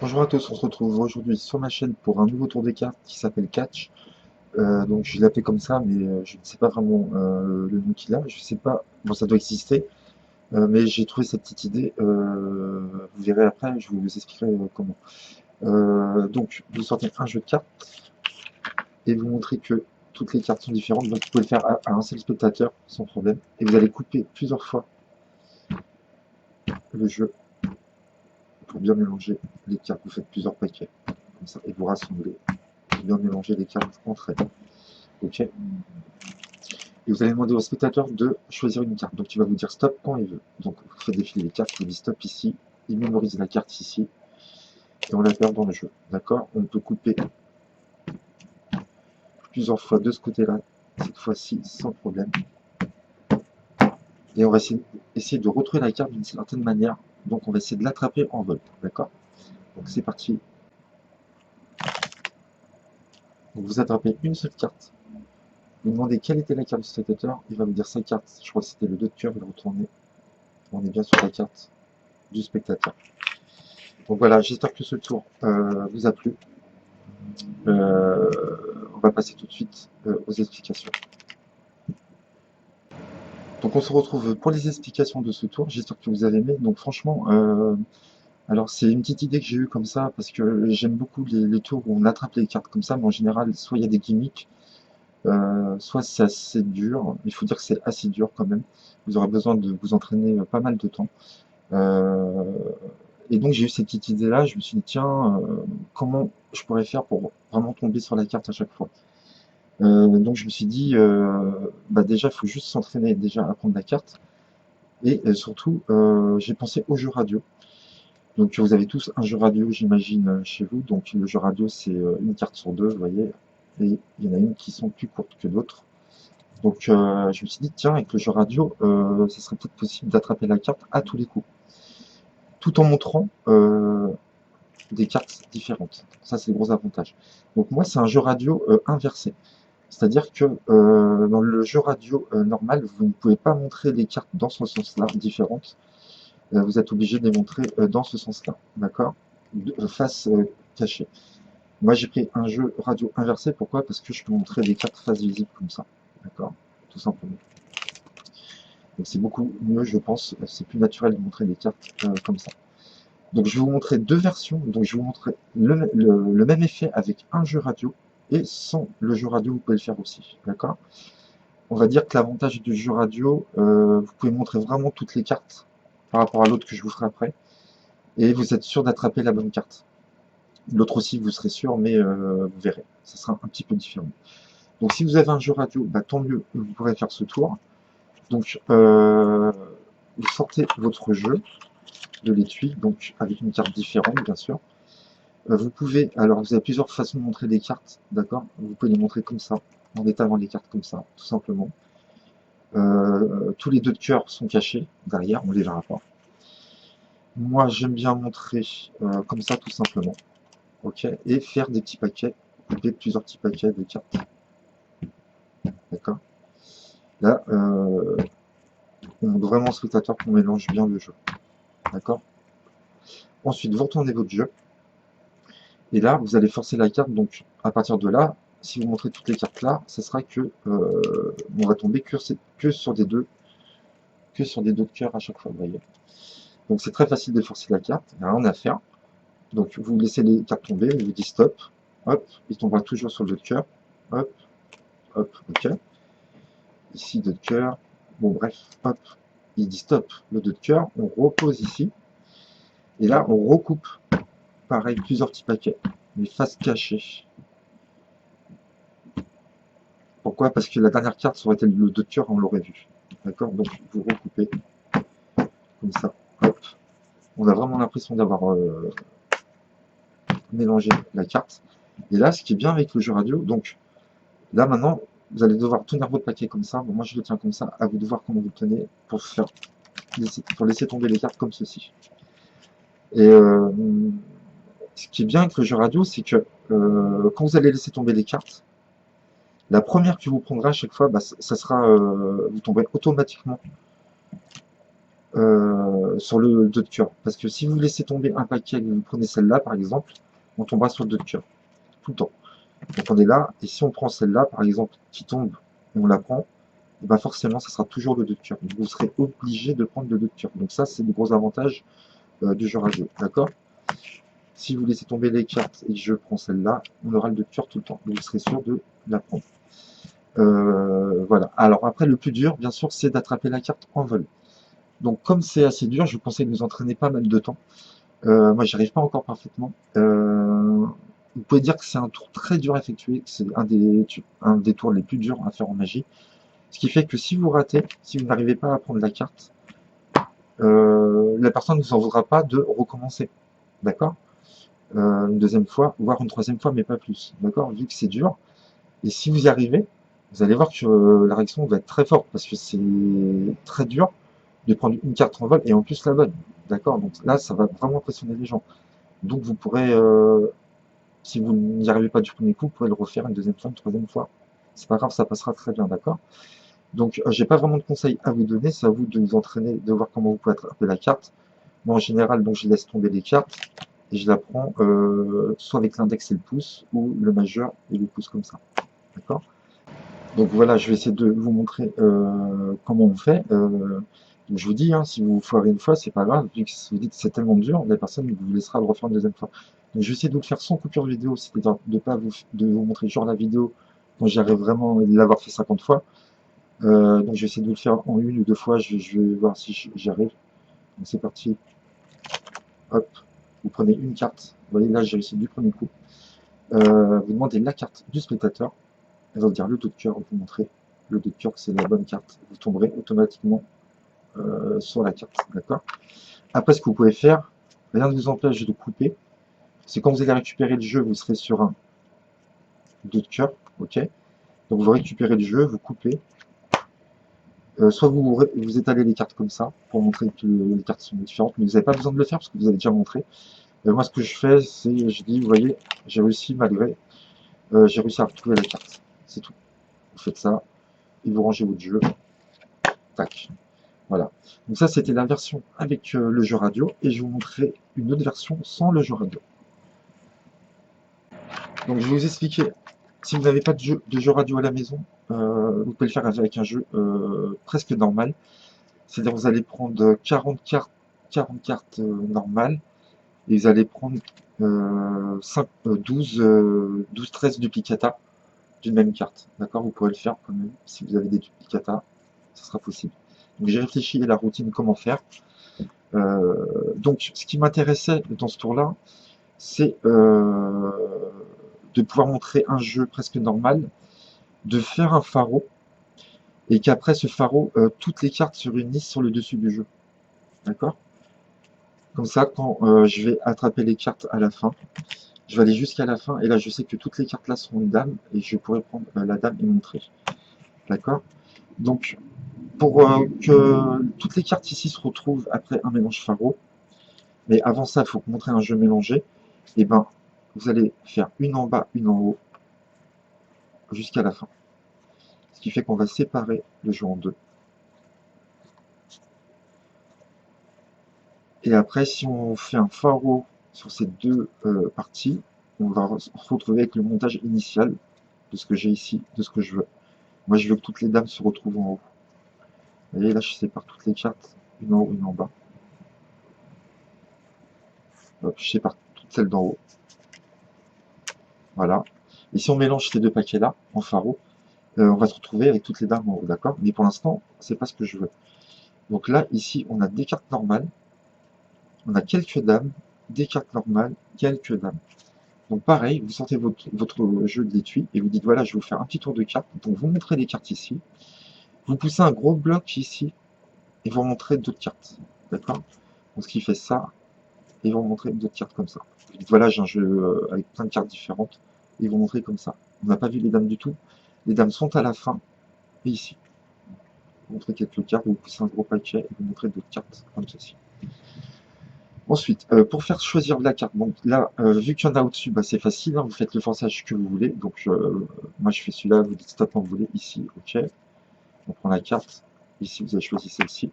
Bonjour à tous, on se retrouve aujourd'hui sur ma chaîne pour un nouveau tour des cartes qui s'appelle Catch. Donc je l'ai appelé comme ça, mais je ne sais pas vraiment le nom qu'il a. Je sais pas, bon ça doit exister, mais j'ai trouvé cette petite idée. Vous verrez après, je vous expliquerai comment. Donc vous sortez un jeu de cartes et vous montrez que toutes les cartes sont différentes, donc vous pouvez le faire à un seul spectateur sans problème. Et vous allez couper plusieurs fois le jeu pour bien mélanger les cartes. Vous faites plusieurs paquets comme ça et vous rassemblez pour bien mélanger les cartes entre elles. Ok. Et vous allez demander au spectateur de choisir une carte. Donc il va vous dire stop quand il veut. Donc vous faites défiler les cartes, il vous dit stop ici, il mémorise la carte ici, et on la perd dans le jeu. D'accord. On peut couper plusieurs fois de ce côté-là, cette fois-ci sans problème. Et on va essayer de retrouver la carte d'une certaine manière. Donc on va essayer de l'attraper en vol. D'accord. Donc c'est parti. Donc vous attrapez une seule carte. Vous demandez quelle était la carte du spectateur, il va vous dire sa carte. Je crois que c'était le 2 de cœur, il va retourner. On est bien sur la carte du spectateur. Donc voilà, j'espère que ce tour vous a plu. Euh, on va passer tout de suite aux explications. Donc on se retrouve pour les explications de ce tour. J'espère que vous avez aimé. Donc franchement, alors c'est une petite idée que j'ai eue comme ça parce que j'aime beaucoup les tours où on attrape les cartes comme ça, mais en général, soit il y a des gimmicks, soit c'est assez dur. Il faut dire que c'est assez dur quand même. Vous aurez besoin de vous entraîner pas mal de temps. Euh, et donc j'ai eu cette petite idée-là. Je me suis dit tiens, comment je pourrais faire pour vraiment tomber sur la carte à chaque fois. Donc je me suis dit, bah déjà, il faut juste s'entraîner déjà à prendre la carte. Et surtout, j'ai pensé au jeu radio. Donc vous avez tous un jeu radio, j'imagine, chez vous. Donc le jeu radio, c'est une carte sur deux, vous voyez. Et il y en a une qui sont plus courtes que d'autres. Donc je me suis dit, tiens, avec le jeu radio, ce serait peut-être possible d'attraper la carte à tous les coups. Tout en montrant des cartes différentes. Ça, c'est le gros avantage. Donc moi, c'est un jeu radio inversé. C'est-à-dire que dans le jeu radio normal, vous ne pouvez pas montrer les cartes dans ce sens-là, différentes. Vous êtes obligé de les montrer dans ce sens-là, d'accord? Face cachée. Moi, j'ai pris un jeu radio inversé. Pourquoi? Parce que je peux montrer des cartes face visible comme ça, d'accord? Tout simplement. Donc c'est beaucoup mieux, je pense. C'est plus naturel de montrer des cartes comme ça. Donc je vais vous montrer deux versions. Donc je vais vous montrer le même effet avec un jeu radio et sans le jeu radio, vous pouvez le faire aussi, d'accord? On va dire que l'avantage du jeu radio, vous pouvez montrer vraiment toutes les cartes par rapport à l'autre que je vous ferai après, et vous êtes sûr d'attraper la bonne carte. L'autre aussi, vous serez sûr, mais vous verrez, ça sera un petit peu différent. Donc si vous avez un jeu radio, bah, tant mieux, vous pourrez faire ce tour. Donc vous sortez votre jeu de l'étui, donc avec une carte différente, bien sûr. Vous pouvez, alors vous avez plusieurs façons de montrer les cartes, d'accord? Vous pouvez les montrer comme ça, en étalant les cartes comme ça, tout simplement. Tous les 2 de cœur sont cachés derrière, on les verra pas. Moi, j'aime bien montrer comme ça, tout simplement. Ok, et faire des petits paquets, couper plusieurs petits paquets de cartes. D'accord. Là, on montre vraiment au spectateur qu'on mélange bien le jeu. D'accord. Ensuite, vous retournez votre jeu. Et là, vous allez forcer la carte. Donc, à partir de là, si vous montrez toutes les cartes là, ça sera que on va tomber que sur des deux de cœur à chaque fois. Vous voyez. Donc, c'est très facile de forcer la carte. Il n'y a rien à faire. Donc vous laissez les cartes tomber, on vous dit stop, hop, il tombera toujours sur le jeu de cœur, hop, hop, ok. Ici 2 de cœur, bon bref, hop, il dit stop, le 2 de cœur, on repose ici, et là on recoupe, pareil, plusieurs petits paquets, mais face cachée. Pourquoi? Parce que la dernière carte, ça aurait été le 2 de cœur, on l'aurait vu. D'accord. Donc vous recoupez, comme ça, hop. On a vraiment l'impression d'avoir mélangé la carte. Et là, ce qui est bien avec le jeu radio, donc là maintenant, vous allez devoir tenir votre paquet comme ça. Bon, moi je le tiens comme ça. À vous de voir comment vous le tenez pour laisser tomber les cartes comme ceci. Et ce qui est bien avec le jeu radio, c'est que quand vous allez laisser tomber les cartes, la première que vous prendrez à chaque fois, bah, ça sera, vous tomberez automatiquement sur le 2 de cœur. Parce que si vous laissez tomber un paquet et que vous prenez celle-là, par exemple, on tombera sur le 2 de cœur, tout le temps. Donc on est là, et si on prend celle-là, par exemple, qui tombe, et on la prend, et ben forcément, ça sera toujours le 2 de cœur. Donc vous serez obligé de prendre le 2 de cœur. Donc ça, c'est le gros avantage du jeu radio. D'accord? Si vous laissez tomber les cartes et que je prends celle-là, on aura le 2 de cœur tout le temps. Donc vous serez sûr de la prendre. Voilà. Alors après, le plus dur, bien sûr, c'est d'attraper la carte en vol. Donc comme c'est assez dur, je vous conseille de vous entraîner pas mal de temps. Moi, j'y arrive pas encore parfaitement. Vous pouvez dire que c'est un tour très dur à effectuer, c'est un des tours les plus durs à faire en magie. Ce qui fait que si vous ratez, si vous n'arrivez pas à prendre la carte, la personne ne vous en voudra pas de recommencer. D'accord? Une deuxième fois, voire une troisième fois, mais pas plus. D'accord? Vu que c'est dur. Et si vous y arrivez, vous allez voir que la réaction va être très forte parce que c'est très dur de prendre une carte en vol et en plus la bonne. D'accord? Donc là, ça va vraiment impressionner les gens. Donc vous pourrez, si vous n'y arrivez pas du premier coup, vous pourrez le refaire une deuxième fois, une troisième fois. C'est pas grave, ça passera très bien, d'accord? Donc j'ai pas vraiment de conseils à vous donner, c'est à vous de vous entraîner, de voir comment vous pouvez attraper la carte. Moi en général, donc je laisse tomber les cartes et je la prends soit avec l'index et le pouce, ou le majeur et le pouce comme ça. D'accord? Donc voilà, je vais essayer de vous montrer comment on fait. Donc je vous dis, hein, si vous foirez une fois, c'est pas grave, vu que si vous dites que c'est tellement dur, la personne vous laissera le refaire une deuxième fois. Donc je vais essayer de vous le faire sans coupure vidéo, c'est-à-dire de vous montrer genre la vidéo quand j'arrive vraiment à l'avoir fait 50 fois. Donc je vais essayer de vous le faire en une ou deux fois, je vais voir si j'y arrive. Donc c'est parti, hop, vous prenez une carte, vous voyez là j'ai réussi du premier coup. Vous demandez la carte du spectateur, elle va vous dire le dos de cœur, vous montrez le dos de cœur que c'est la bonne carte, vous tomberez automatiquement sur la carte, d'accord? Après, ce que vous pouvez faire, rien ne vous empêche de couper. C'est quand vous allez récupérer le jeu, vous serez sur un 2 de cœur, ok? Donc vous récupérez le jeu, vous coupez. Soit vous étalez les cartes comme ça, pour montrer que les cartes sont différentes, mais vous n'avez pas besoin de le faire parce que vous avez déjà montré. Moi, ce que je fais, c'est, je dis, vous voyez, j'ai réussi malgré, j'ai réussi à retrouver la carte. C'est tout. Vous faites ça, et vous rangez votre jeu. Tac. Voilà. Donc ça, c'était la version avec le jeu radio, et je vais vous montrer une autre version sans le jeu radio. Donc je vais vous expliquer, si vous n'avez pas de jeu radio à la maison, vous pouvez le faire avec un jeu presque normal. C'est-à-dire vous allez prendre 40 cartes normales, et vous allez prendre 12, 13 duplicata d'une même carte. D'accord? Vous pourrez le faire quand même, si vous avez des duplicata, ça sera possible. Donc j'ai réfléchi à la routine, comment faire. Donc ce qui m'intéressait dans ce tour-là, c'est de pouvoir montrer un jeu presque normal, de faire un pharaon, et qu'après ce pharaon, toutes les cartes se réunissent sur le dessus du jeu. D'accord? Comme ça, quand je vais attraper les cartes à la fin, je vais aller jusqu'à la fin, et là je sais que toutes les cartes là seront une dame, et je pourrai prendre la dame et montrer. D'accord? Donc, pour que toutes les cartes ici se retrouvent après un mélange pharaon, mais avant ça, il faut montrer un jeu mélangé, et ben, vous allez faire une en bas, une en haut, jusqu'à la fin. Ce qui fait qu'on va séparer le jeu en deux. Et après, si on fait un pharaon sur ces deux parties, on va se retrouver avec le montage initial de ce que j'ai ici, de ce que je veux. Moi, je veux que toutes les dames se retrouvent en haut. Vous voyez, là, je sépare toutes les cartes, une en haut, une en bas. Hop, je sépare toutes celles d'en haut. Voilà. Et si on mélange ces deux paquets-là, en pharaon, on va se retrouver avec toutes les dames en haut, d'accord? Mais pour l'instant, c'est pas ce que je veux. Donc là, ici, on a des cartes normales, on a quelques dames, des cartes normales, quelques dames. Donc pareil, vous sortez votre jeu de l'étui et vous dites voilà, je vais vous faire un petit tour de cartes. Donc vous montrez les cartes ici. Vous poussez un gros bloc ici et vous remontrez d'autres cartes. D'accord? Donc ce qui fait ça, et vous remontrez d'autres cartes comme ça. Vous dites voilà, j'ai un jeu avec plein de cartes différentes. Et vous montrez comme ça. On n'a pas vu les dames du tout. Les dames sont à la fin et ici. Vous montrez quelques cartes, vous poussez un gros paquet et vous montrez d'autres cartes comme ceci. Ensuite, pour faire choisir la carte, donc là, vu qu'il y en a au-dessus, bah, c'est facile, hein, vous faites le forçage que vous voulez. Donc, moi, je fais celui-là, vous dites stop quand vous voulez, ici, ok. On prend la carte, ici, vous avez choisi celle-ci.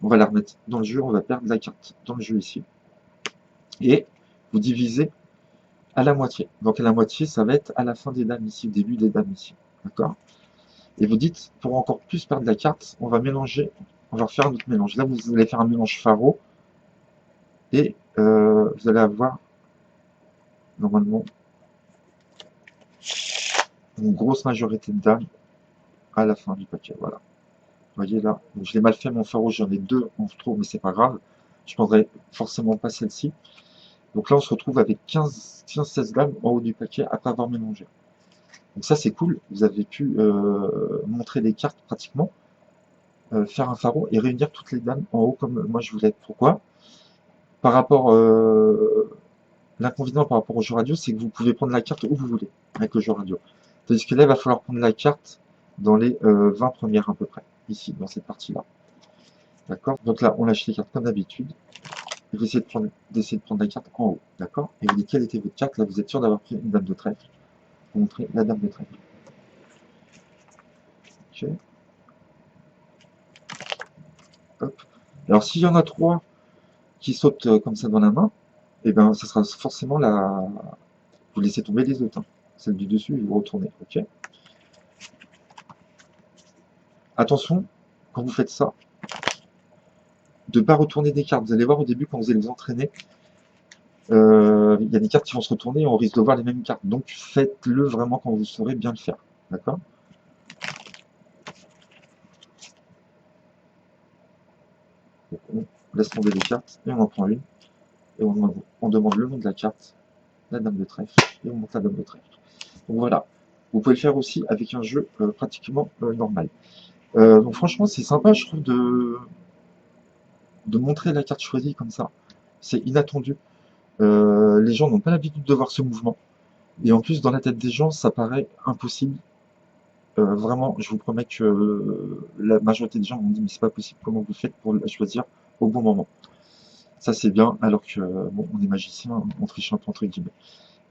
On va la remettre dans le jeu, on va perdre la carte dans le jeu ici. Et vous divisez à la moitié. Donc à la moitié, ça va être à la fin des dames ici, au début des dames ici. D'accord? Et vous dites, pour encore plus perdre la carte, on va mélanger, on va refaire un autre mélange. Là, vous allez faire un mélange pharo, et vous allez avoir, normalement, une grosse majorité de dames à la fin du paquet. Voilà. Vous voyez là, donc, je l'ai mal fait mon pharo, j'en ai deux en trop, mais c'est pas grave. Je prendrai forcément pas celle-ci. Donc là, on se retrouve avec 15-16 dames en haut du paquet après avoir mélangé. Donc ça, c'est cool. Vous avez pu montrer les cartes pratiquement, faire un pharo et réunir toutes les dames en haut comme moi je voulais. Pourquoi? Par rapport, l'inconvénient par rapport au jeu radio, c'est que vous pouvez prendre la carte où vous voulez avec le jeu radio. Tandis que là, il va falloir prendre la carte dans les 20 premières à peu près, ici, dans cette partie-là. D'accord? Donc là, on lâche les cartes comme d'habitude. Et vous essayez d'essayer de prendre la carte en haut. D'accord? Et vous dites quelle était votre carte. Là, vous êtes sûr d'avoir pris une dame de trèfle. Vous montrez la dame de trèfle. Ok. Hop. Alors, s'il y en a trois qui sautent comme ça dans la main, et ben, ça sera forcément la. Vous laissez tomber les autres. Hein. Celle du dessus, et vous retournez. Ok? Attention, quand vous faites ça, de ne pas retourner des cartes. Vous allez voir au début, quand vous allez vous entraîner, il y a des cartes qui vont se retourner et on risque de voir les mêmes cartes. Donc faites-le vraiment quand vous saurez bien le faire. D'accord? On laisse tomber les cartes et on en prend une. Et on demande le nom de la carte, la dame de trèfle, et on monte la dame de trèfle. Donc voilà. Vous pouvez le faire aussi avec un jeu pratiquement normal. Donc franchement, c'est sympa, je trouve, de montrer la carte choisie comme ça. C'est inattendu. Les gens n'ont pas l'habitude de voir ce mouvement. Et en plus, dans la tête des gens, ça paraît impossible. Vraiment, je vous promets que la majorité des gens m'ont dit: «Mais c'est pas possible, comment vous faites pour la choisir au bon moment?» Ça, c'est bien, alors que, bon, on est magicien, on triche un peu entre guillemets.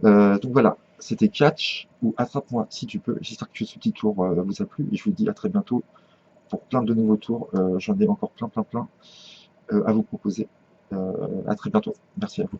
Donc voilà, c'était Catch ou Attrape-moi si tu peux. J'espère que ce petit tour vous a plu et je vous dis à très bientôt pour plein de nouveaux tours. J'en ai encore plein à vous proposer. À très bientôt. Merci à vous.